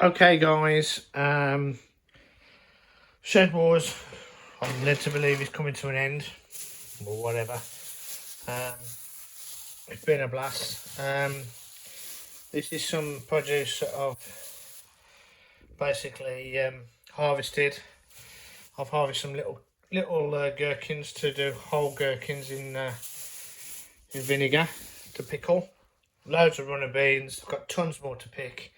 Okay guys, Shed Wars, I'm led to believe is coming to an end, or whatever. It's been a blast. This is some produce that I've basically harvested. I've harvested some little gherkins to do whole gherkins in vinegar to pickle. Loads of runner beans. I've got tons more to pick.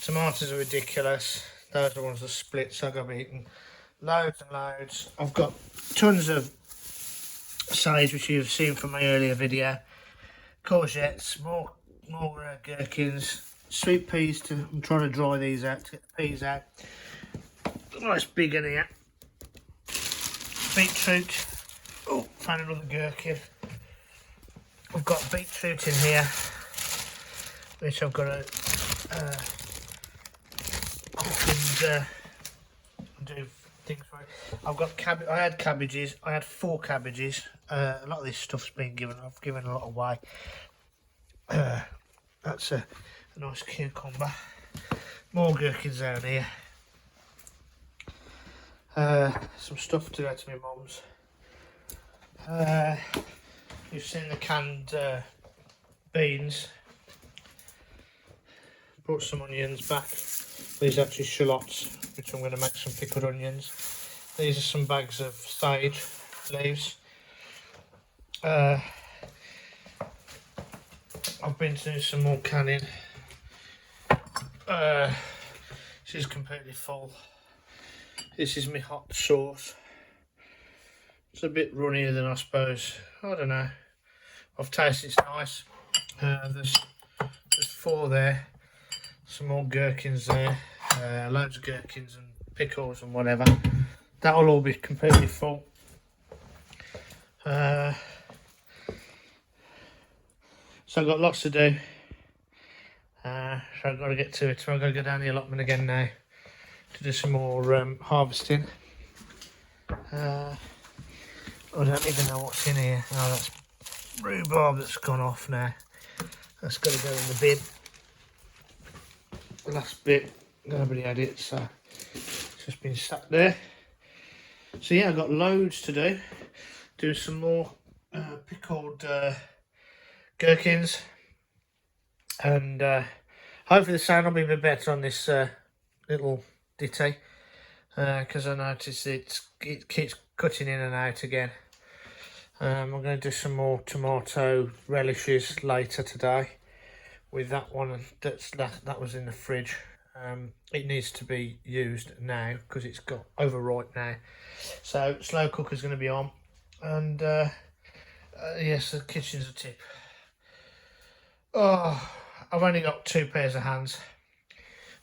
Tomatoes are ridiculous. Those are the ones that split, so I've got to be eating loads and loads. I've got tons of sage, which you've seen from my earlier video. Courgettes, more gherkins, sweet peas. I'm trying to dry these out to get the peas out. Nice big in here. Beetroot. Oh, found another gherkin. I've got beetroot in here, which I've got to cook and do things for it. I've got cabbage. I had cabbages. I had 4 cabbages. A lot of this stuff's been given. I've given a lot away. That's a nice cucumber. More gherkins down here. Some stuff to go to my mum's. You've seen the canned beans. Brought some onions back. These are actually shallots, which I'm going to make some pickled onions. These are some bags of sage leaves. I've been doing some more canning. This is completely full. This is my hot sauce. It's a bit runnier than I suppose. I don't know. I've tasted it's nice. There's 4 there. Some more gherkins there. Loads of gherkins and pickles and whatever. That'll all be completely full. So I've got lots to do. So I've got to get to it. So I've got to go down the allotment again now to do some more harvesting. I don't even know what's in here. Oh, that's rhubarb that's gone off now. That's got to go in the bin. The last bit, nobody had it, so it's just been sat there. So yeah, I've got loads to do. Do some more pickled gherkins, and hopefully the sound will be a bit better on this little ditty, because I noticed it keeps cutting in and out again. I'm going to do some more tomato relishes later today with that one that was in the fridge. It needs to be used now because it's got overripe now. So slow cooker's going to be on, and yes, the kitchen's a tip. Oh, I've only got 2 pairs of hands,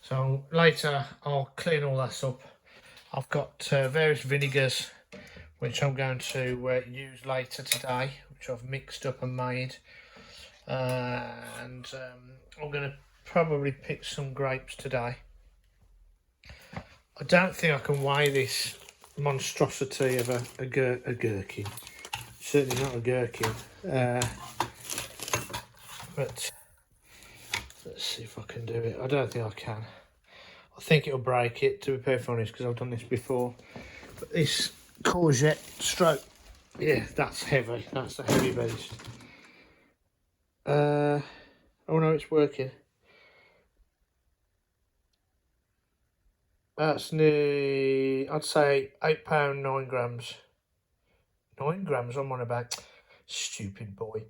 so later I'll clean all that up. I've got various vinegars which I'm going to use later today, which I've mixed up and made. And I'm going to probably pick some grapes today. I don't think I can weigh this monstrosity of a gherkin. Certainly not a gherkin. But let's see if I can do it. I don't think I can. I think it'll break it, to be perfectly honest, because I've done this before. But this courgette stroke, yeah, that's heavy. That's a heavy beast. Oh no, it's working. That's nearly, I'd say £8, 9 grams. 9 grams, I'm on about. Stupid boy.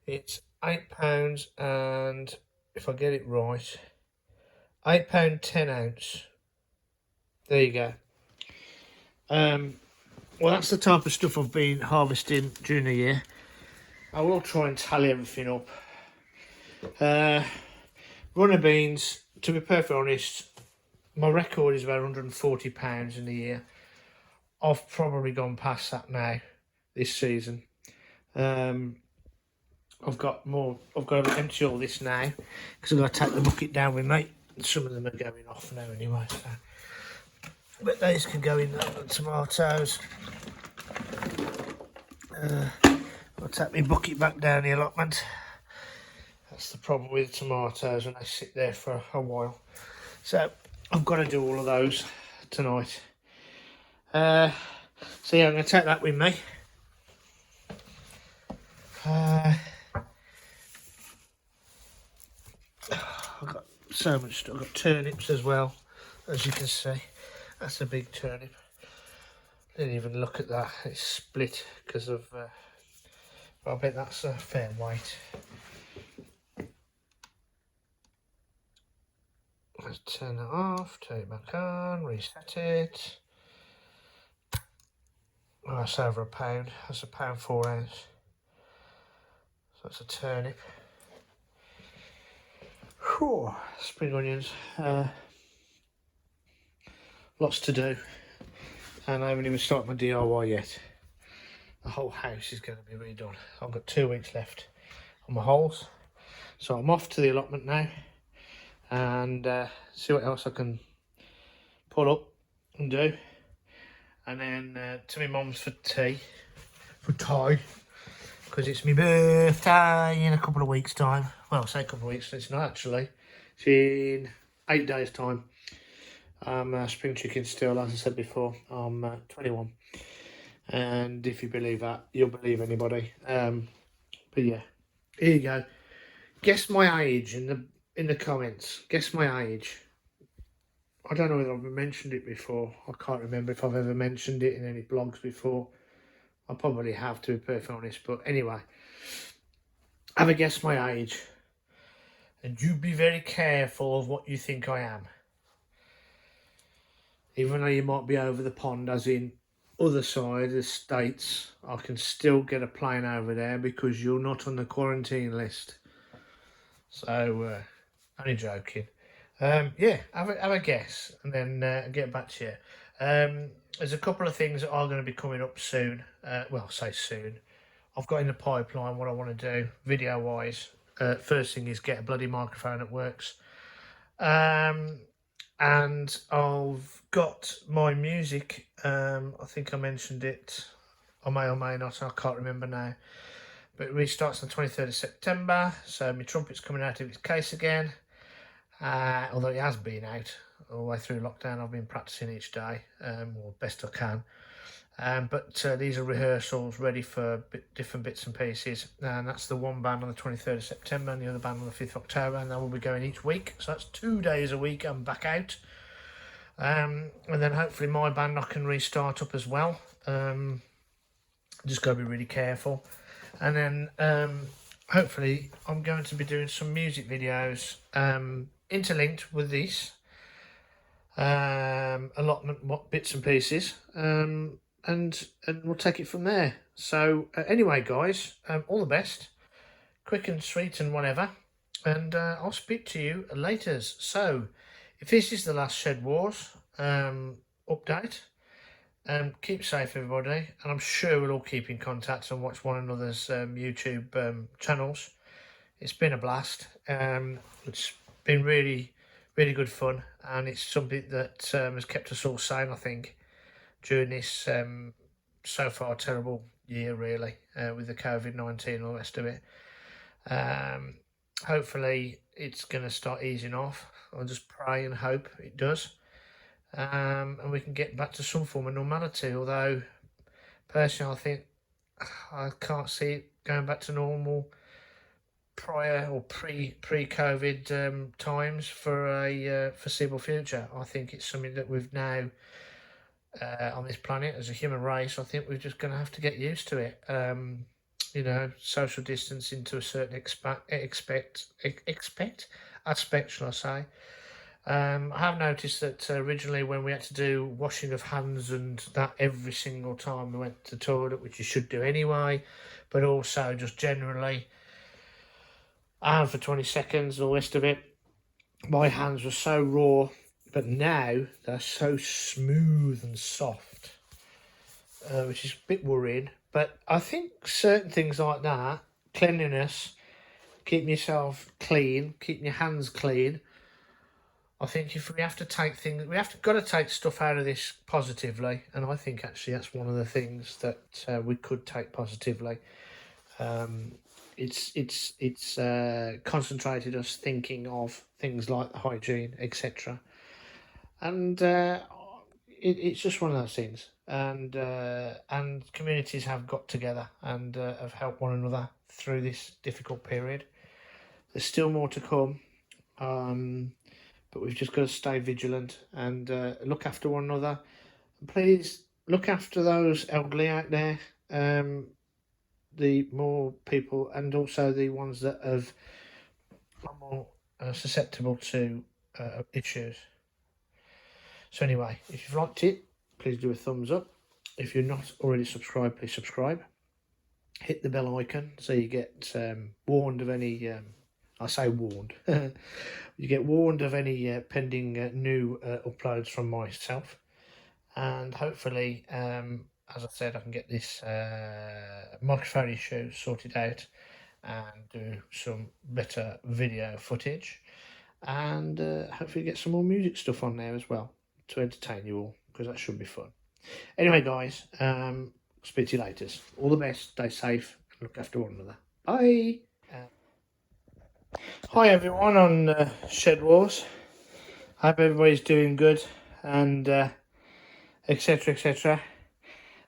It's £8, and if I get it right, £8 10 ounce. There you go. Well, that's the type of stuff I've been harvesting during the year. I will try and tally everything up. Runner beans, to be perfectly honest, my record is about £140 in the year. I've probably gone past that now this season. I've got to empty all this now because I've got to take the bucket down with me. Some of them are going off now anyway. So. But these can go in the tomatoes. I'll take my bucket back down the allotment. That's the problem with tomatoes when they sit there for a while. So I've got to do all of those tonight. So yeah, I'm going to take that with me. I've got so much stuff. I've got turnips as well, as you can see. That's a big turnip. Didn't even look at that. It's split because of... I bet that's a fair weight. Let's turn that off, turn it back on, reset it. Oh, that's over £1. That's £1 4 ounce. So that's a turnip. Whew, spring onions. Lots to do. And I haven't even started my DIY yet. The whole house is going to be redone. I've got 2 weeks left on my holes. So I'm off to the allotment now. And see what else I can pull up and do. And then to my mum's for tea. Because it's my birthday in a couple of weeks' time. Well, I say a couple of weeks, it's not actually. It's in 8 days' time. I'm spring chicken still, as I said before. I'm 21. And if you believe that, you'll believe anybody. But yeah, here you go. Guess my age in the comments. Guess my age. I don't know whether I've mentioned it before. I can't remember if I've ever mentioned it in any blogs before. I probably have, to be perfectly honest. But anyway, have a guess my age. And you be very careful of what you think I am. Even though you might be over the pond, as in other side of the states, I can still get a plane over there because you're not on the quarantine list. So, only joking. Yeah, have a guess and then get back to you. There's a couple of things that are going to be coming up soon. Well, I say soon. I've got in the pipeline what I want to do video-wise. First thing is get a bloody microphone that works. And I've got my music. I think I mentioned it. I may or may not. I can't remember now. But it restarts on the 23rd of September. So my trumpet's coming out of its case again. Although it has been out all the way through lockdown. I've been practicing each day, or best I can. But these are rehearsals ready for different bits and pieces. And that's the one band on the 23rd of September and the other band on the 5th of October. And that will be going each week. So that's 2 days a week I'm back out. And then hopefully my band I can restart up as well. Just got to be really careful. And then hopefully I'm going to be doing some music videos interlinked with this. Allotment bits and pieces. And we'll take it from there. So anyway, guys, all the best, quick and sweet and whatever, and I'll speak to you later. So if this is the last Shed Wars update, keep safe, everybody, and I'm sure we'll all keep in contact and watch one another's YouTube channels. It's been a blast. It's been really good fun, and it's something that has kept us all sane, I think, during this so far terrible year, really, with the COVID-19 and all the rest of it. Hopefully it's going to start easing off. I'll just pray and hope it does, and we can get back to some form of normality, although personally I think I can't see it going back to normal prior or pre-COVID times for a foreseeable future. I think it's something that we've now on this planet as a human race. I think we're just going to have to get used to it. You know, social distancing to a certain aspect, shall I say. I have noticed that originally when we had to do washing of hands and that every single time we went to the toilet, which you should do anyway, but also just generally, and for 20 seconds, all the rest of it, my hands were so raw, but now they're so smooth and soft, which is a bit worrying. But I think certain things like that, cleanliness, keeping yourself clean, keeping your hands clean, I think if we have to take things, got to take stuff out of this positively, and I think actually that's one of the things that we could take positively. It's concentrated us thinking of things like hygiene, etc. and it's just one of those things. And communities have got together and have helped one another through this difficult period. There's still more to come, but we've just got to stay vigilant and look after one another. Please look after those elderly out there, the more people, and also the ones that are more susceptible to issues. So anyway, if you've liked it, please do a thumbs up. If you're not already subscribed, please subscribe. Hit the bell icon so you get warned of any, I say warned, you get warned of any pending new uploads from myself. And hopefully, as I said, I can get this microphone issue sorted out and do some better video footage, and hopefully get some more music stuff on there as well to entertain you all, because that should be fun. Anyway, guys, speak to you later. All the best, stay safe, look after one another. Bye. Hi everyone on Shed Wars. Hope everybody's doing good and etc, etc.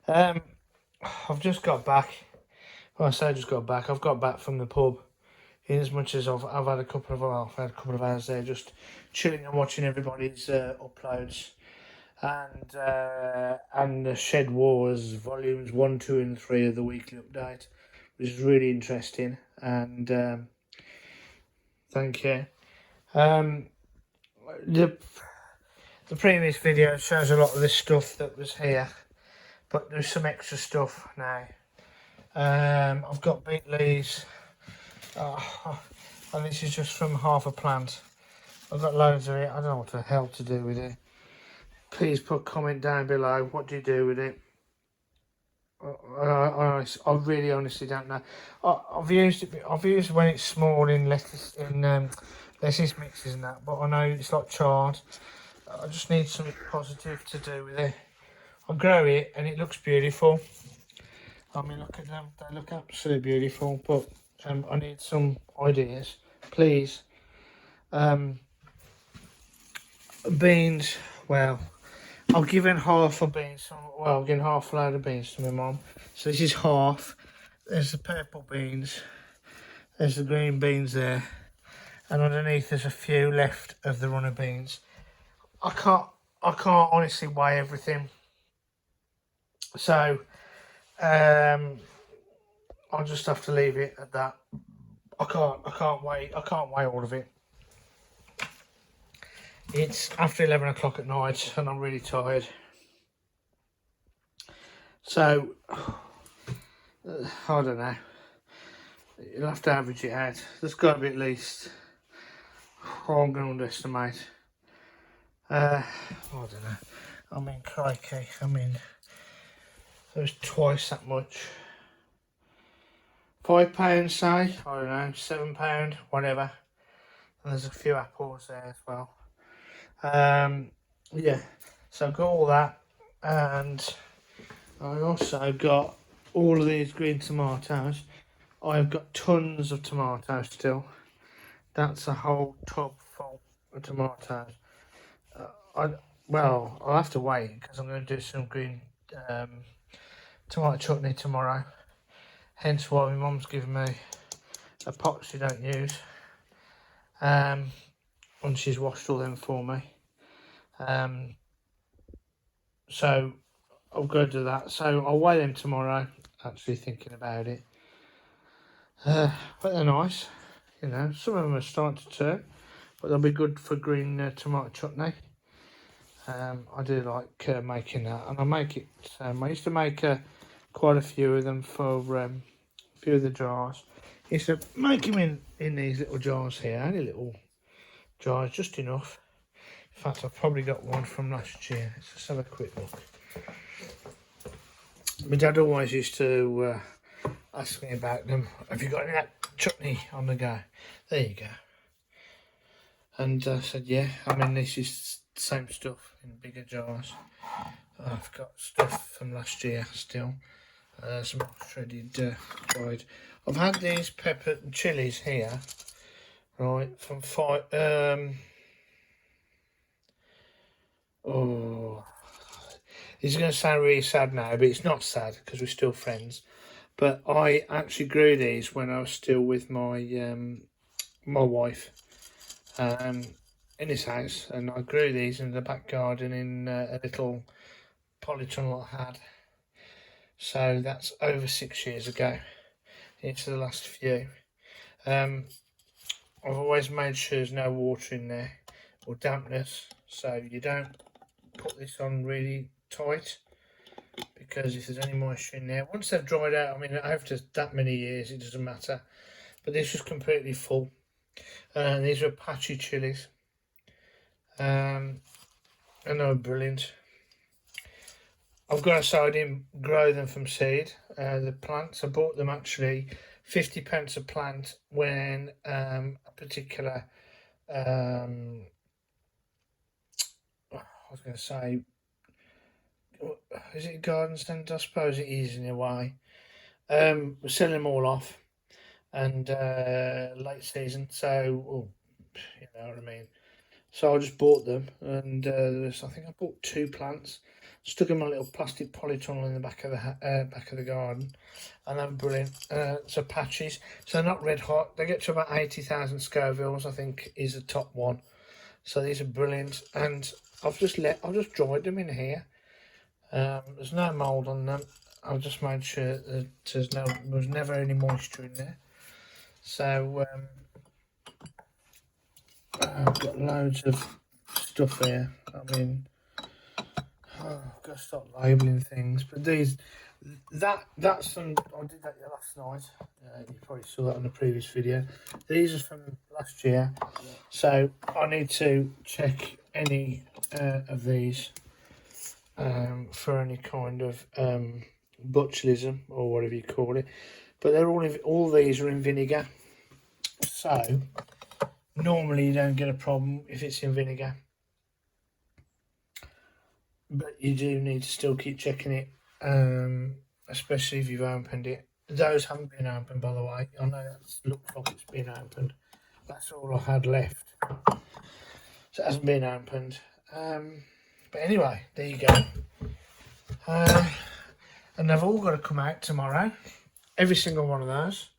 I've just got back. Well, I say I just got back. I've got back from the pub. In as much as I've had a couple of hours there, just chilling and watching everybody's uploads, and the Shed Wars volumes 1, 2, and 3 of the weekly update, which is really interesting. And thank you. The previous video shows a lot of this stuff that was here, but there's some extra stuff now. I've got Beet Leaves, and this is just from half a plant. I've got loads of it. I don't know what the hell to do with it. Please put a comment down below. What do you do with it? I really honestly don't know. I've used it. I've used it when it's small in lettuce mixes and that. But I know it's like chard. I just need something positive to do with it. I grow it and it looks beautiful. I mean, look at them. They look absolutely beautiful. But I need some ideas, please. Beans. Well, I've given half a beans. Well, I've given half a load of beans to my mum. So this is half. There's the purple beans. There's the green beans there. And underneath there's a few left of the runner beans. I can't honestly weigh everything. So I'll just have to leave it at that. I can't weigh all of it. It's after 11 o'clock at night and I'm really tired. So I don't know. You'll have to average it out. There's got to be at least, I'm going to underestimate. I don't know. I mean, crikey. I mean, there's twice that much. £5, say. I don't know. £7, whatever. And there's a few apples there as well. Yeah. So I've got all that, and I also got all of these green tomatoes. I've got tons of tomatoes still. That's a whole tub full of tomatoes. Well, I'll have to wait because I'm going to do some green tomato chutney tomorrow. Hence why my mum's given me a pot she don't use. And she's washed all them for me. So I'll go do that. So I'll weigh them tomorrow, actually thinking about it. But they're nice. You know, some of them are starting to turn, but they'll be good for green tomato chutney. I do like making that, and I make it. I used to make quite a few of them for a few of the jars. I used to make them in these little jars here, only little jars, just enough. In fact, I've probably got one from last year. Let's just have a quick look. My dad always used to ask me about them. Have you got any of that chutney on the go? There you go. And I said, yeah. I mean, this is the same stuff in bigger jars. I've got stuff from last year still. Some shredded dried. I've had these pepper and chilies here, right, from Oh, this is going to sound really sad now, but it's not sad because we're still friends. But I actually grew these when I was still with my my wife in this house, and I grew these in the back garden in a little polytunnel I had. So that's over 6 years ago. Into the last few. I've always made sure there's no water in there or dampness, so you don't put this on really tight, because if there's any moisture in there, once they've dried out, I mean, after that many years it doesn't matter, but this was completely full. And these were patchy chilies, and they were brilliant. I've got to say, I didn't grow them from seed. The plants, I bought them actually 50p a plant when a particular I was going to say, is it a garden stand? I suppose it is in a way. We're selling them all off, and late season, so you know what I mean. So I just bought them, and I think I bought 2 plants, stuck them in a little plastic polytunnel in the back of the garden, and they're brilliant. So patches, so they're not red hot. They get to about 80,000 Scovilles, I think, is the top one. So these are brilliant, and I've just dried them in here. There's no mould on them. I've just made sure that there was never any moisture in there. So I've got loads of stuff here. I mean, I've got to stop labelling things. But that's from, I did that last night. You probably saw that on the previous video. These are from last year. So I need to check any of these for any kind of botulism or whatever you call it. But they're all these are in vinegar. So normally you don't get a problem if it's in vinegar, but you do need to still keep checking it, especially if you've opened it. Those haven't been opened, by the way. I know that looks like it's been opened. That's all I had left, so it hasn't been opened. But anyway, there you go. And they've all got to come out tomorrow, every single one of those,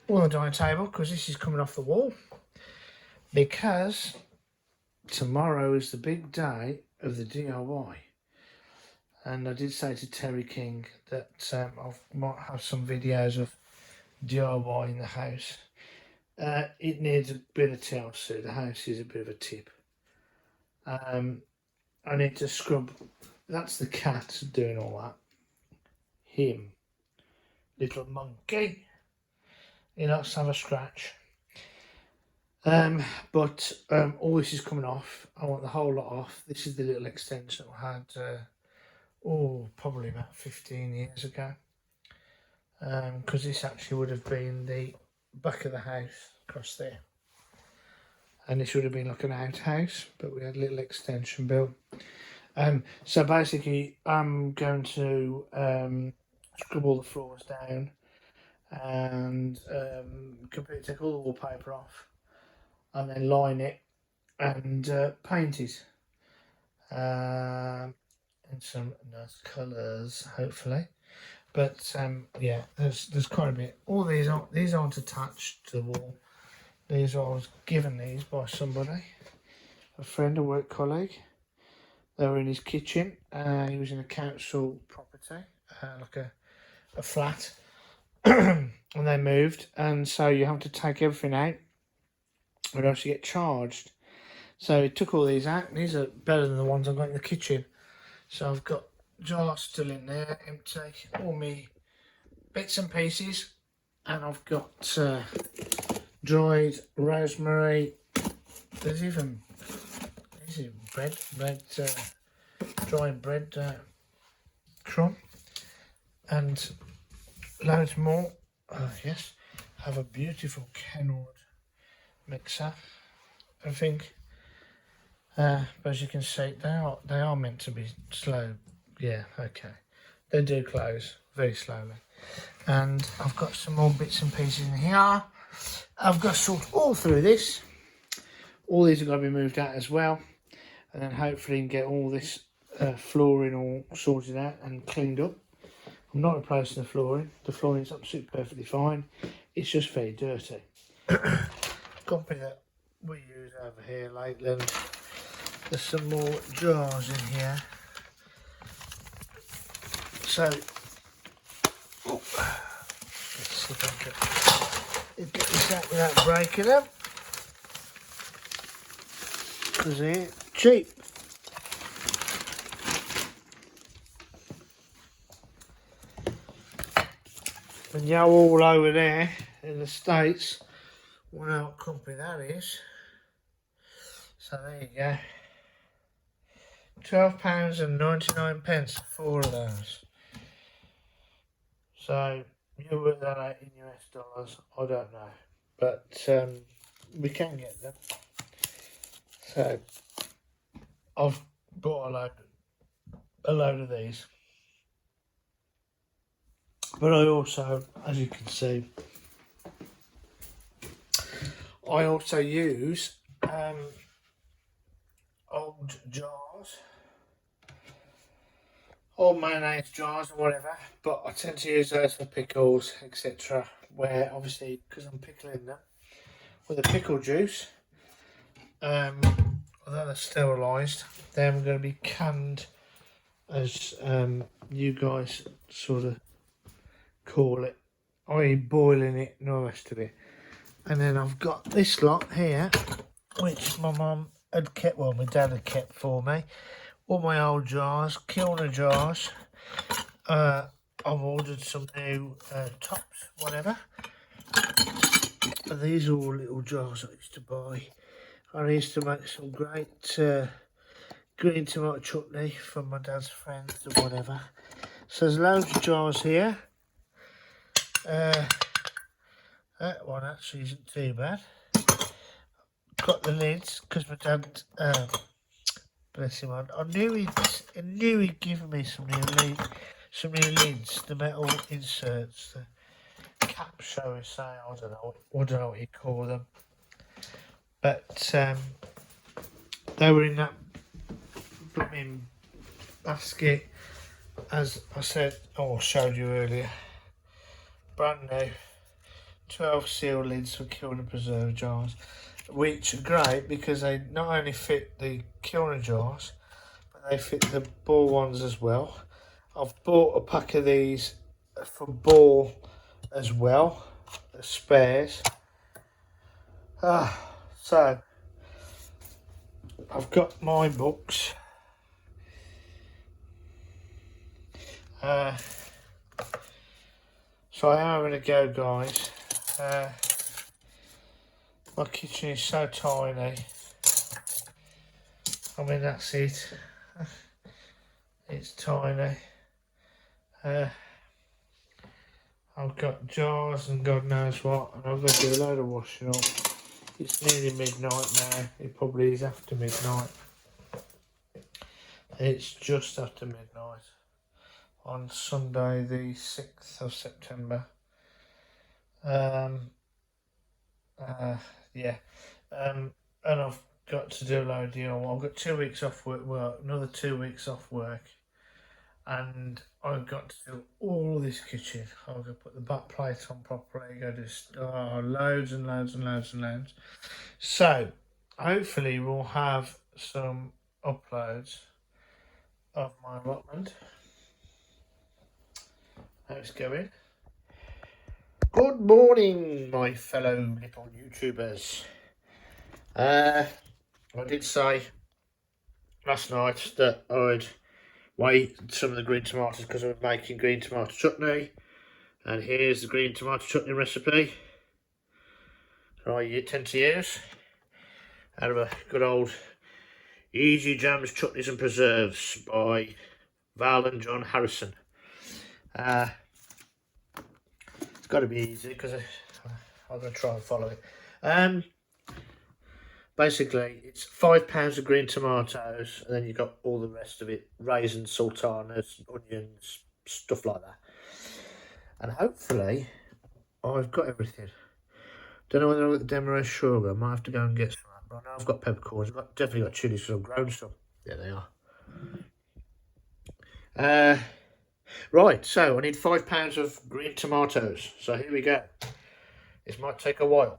all on the dining table, because this is coming off the wall. Because tomorrow is the big day of the DIY, and I did say to Terry King that I might have some videos of DIY in the house. It needs a bit of TLC. The house is a bit of a tip. I need to scrub. That's the cat doing all that. Him, little monkey. He likes to have a scratch. But all this is coming off. I want the whole lot off. This is the little extension I had, probably about 15 years ago. Because this actually would have been the back of the house across there. And this would have been like an outhouse, but we had a little extension built. So basically, I'm going to scrub all the floors down and completely take all the wallpaper off, and then line it and paint it in some nice colours, hopefully. But yeah, there's quite a bit. All these aren't attached to the wall. I was given these by somebody, a friend, a work colleague. They were in his kitchen. He was in a council property, like a flat, and they moved, and so you have to take everything out, or else you get charged. So he took all these out, and these are better than the ones I've got in the kitchen. So I've got jars still in there, empty, all me bits and pieces, and I've got dried rosemary. There's even bread, dried bread crumb, and loads more. Yes, have a beautiful Kenwood mixer, I think. But as you can see, they are meant to be slow. Yeah, okay. They do close very slowly. And I've got some more bits and pieces in here. I've got to sort all through this. All these have got to be moved out as well. and then hopefully get all this flooring all sorted out and cleaned up. I'm not replacing the flooring. The flooring's absolutely perfectly fine. It's just very dirty. Company that we use over here lately. There's some more jars in here. So, let's see if I can get this out without breaking them. Because they're cheap. And you all over there in the States will know what company that is. So there you go. £12.99 for 4 of those. So you work that out in US dollars, I don't know. But we can get them. So I've bought a load of these. But I also, as you can see, I also use old jars, old mayonnaise jars or whatever, but I tend to use those for pickles, etc. Where obviously, because I'm pickling them with the pickle juice, although they're sterilised, they're going to be canned, as you guys sort of call it, i.e. boiling it and all the rest of it. And then I've got this lot here, which my mum had kept, well, my dad had kept for me. All my old jars, kilner jars. I've ordered some new tops, whatever. And these are all little jars I used to buy. I used to make some great green tomato chutney from my dad's friends or whatever. So there's loads of jars here. That one actually isn't too bad. Got the lids because my dad, bless him, I knew he'd given me some new lids, the metal inserts, the cap, shall we say. I don't know what you call them, but they were in that blooming basket, as I said, or showed you earlier. Brand new. 12 seal lids for kilner preserve jars, which are great because they not only fit the kilner jars, but they fit the ball ones as well. I've bought a pack of these for ball as well, as spares. So I've got my books. So I am having a go, guys. My kitchen is so tiny. I mean, that's it. It's tiny. I've got jars and God knows what, and I've got to do a load of washing up. It's nearly midnight now. It probably is after midnight. It's just after midnight on Sunday the 6th of September. And I've got to do a load of I've got 2 weeks off work, another 2 weeks off work, and I've got to do all this kitchen. I've got to put the back plate on properly, go to loads and loads and loads and loads. So hopefully we'll have some uploads of my allotment. How it's going. Good morning, my fellow little YouTubers. I did say last night that I'd weigh some of the green tomatoes because I was making green tomato chutney. And here's the green tomato chutney recipe that I tend to use out of a good old Easy Jams, Chutneys and Preserves by Val and John Harrison. It's got to be easy because I'm going to try and follow it. Basically, it's 5 pounds of green tomatoes, and then you've got all the rest of it, raisins, sultanas, onions, stuff like that. And hopefully, I've got everything. Don't know whether I've got the Demerara sugar. I might have to go and get some. But I know I've got peppercorns. Definitely got chilies because I've grown some. There they are. Right, so I need 5 pounds of green tomatoes. So here we go. This might take a while.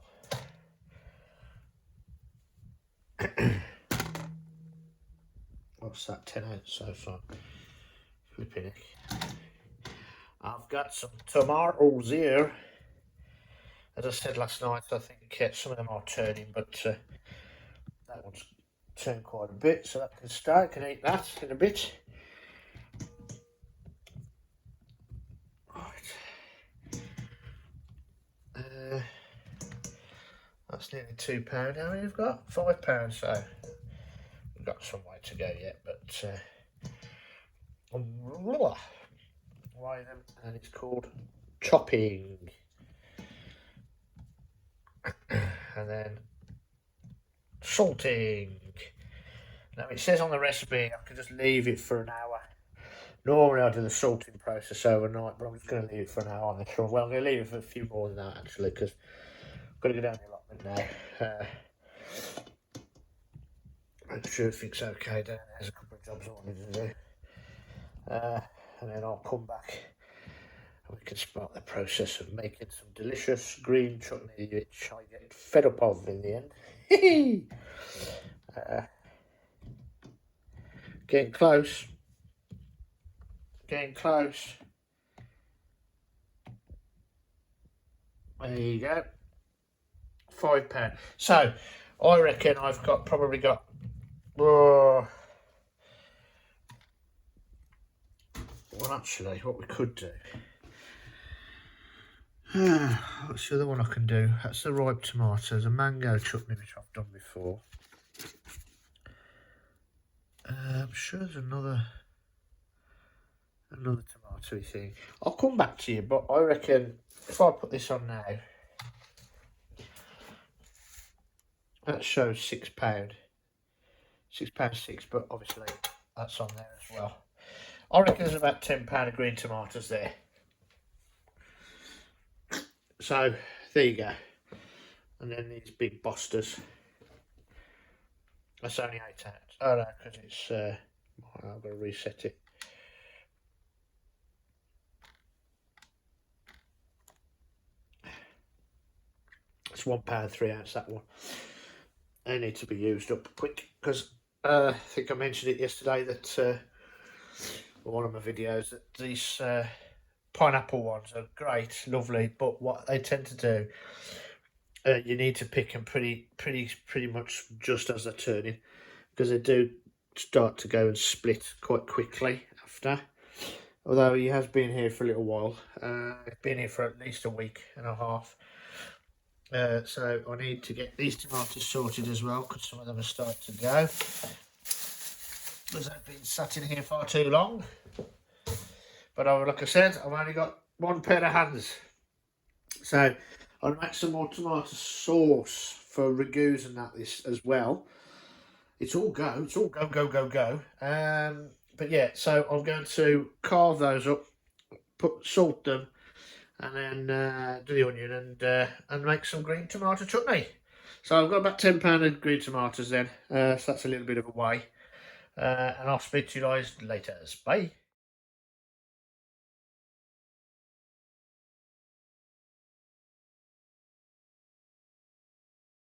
What's that, 10 ounce so far? Flipping it. I've got some tomatoes here. As I said last night, I think some of them are turning, but that one's turned quite a bit, so that can start. I can eat that in a bit. Right. That's nearly £2. How many have got? £5, so we've got some way to go yet, but and it's called chopping. And then salting. Now it says on the recipe I can just leave it for an hour. Normally I do the salting process overnight, but I'm just going to leave it for an hour on this one. Well, I'm going to leave it for a few more than that actually, because I've got to go down the allotment now. Make sure everything's okay down there's a couple of jobs I wanted to do. And then I'll come back and we can start the process of making some delicious green chutney, which I get fed up of in the end. Getting close. Getting close. There you go. £5. So I reckon I've probably got well, actually, what we could do. What's the other one I can do? That's the ripe tomatoes, a mango chutney, which I've done before. I'm sure there's another tomatoey thing. I'll come back to you, but I reckon if I put this on now, that shows £6. £6.6, but obviously that's on there as well. I reckon there's about £10 of green tomatoes there. So there you go. And then these big bosters. That's only 8 ounces. Oh no, because it's I've got to reset it. It's £1 3 ounce, that one. They need to be used up quick, because I think I mentioned it yesterday that one of my videos, that these pineapple ones are great, lovely, but what they tend to do, you need to pick them pretty much just as they're turning, because they do start to go and split quite quickly after. Although he has been here for a little while, been here for at least a week and a half. So I need to get these tomatoes sorted as well, because some of them are starting to go, because they've been sat in here far too long. But like I said, I've only got one pair of hands, so I'll make some more tomato sauce for ragouts and that this as well. It's all go. But yeah, so I'm going to carve those up, salt them, and then do the onion and make some green tomato chutney. So I've got about £10 of green tomatoes then. So that's a little bit of a way. And I'll speak to you guys later. Bye.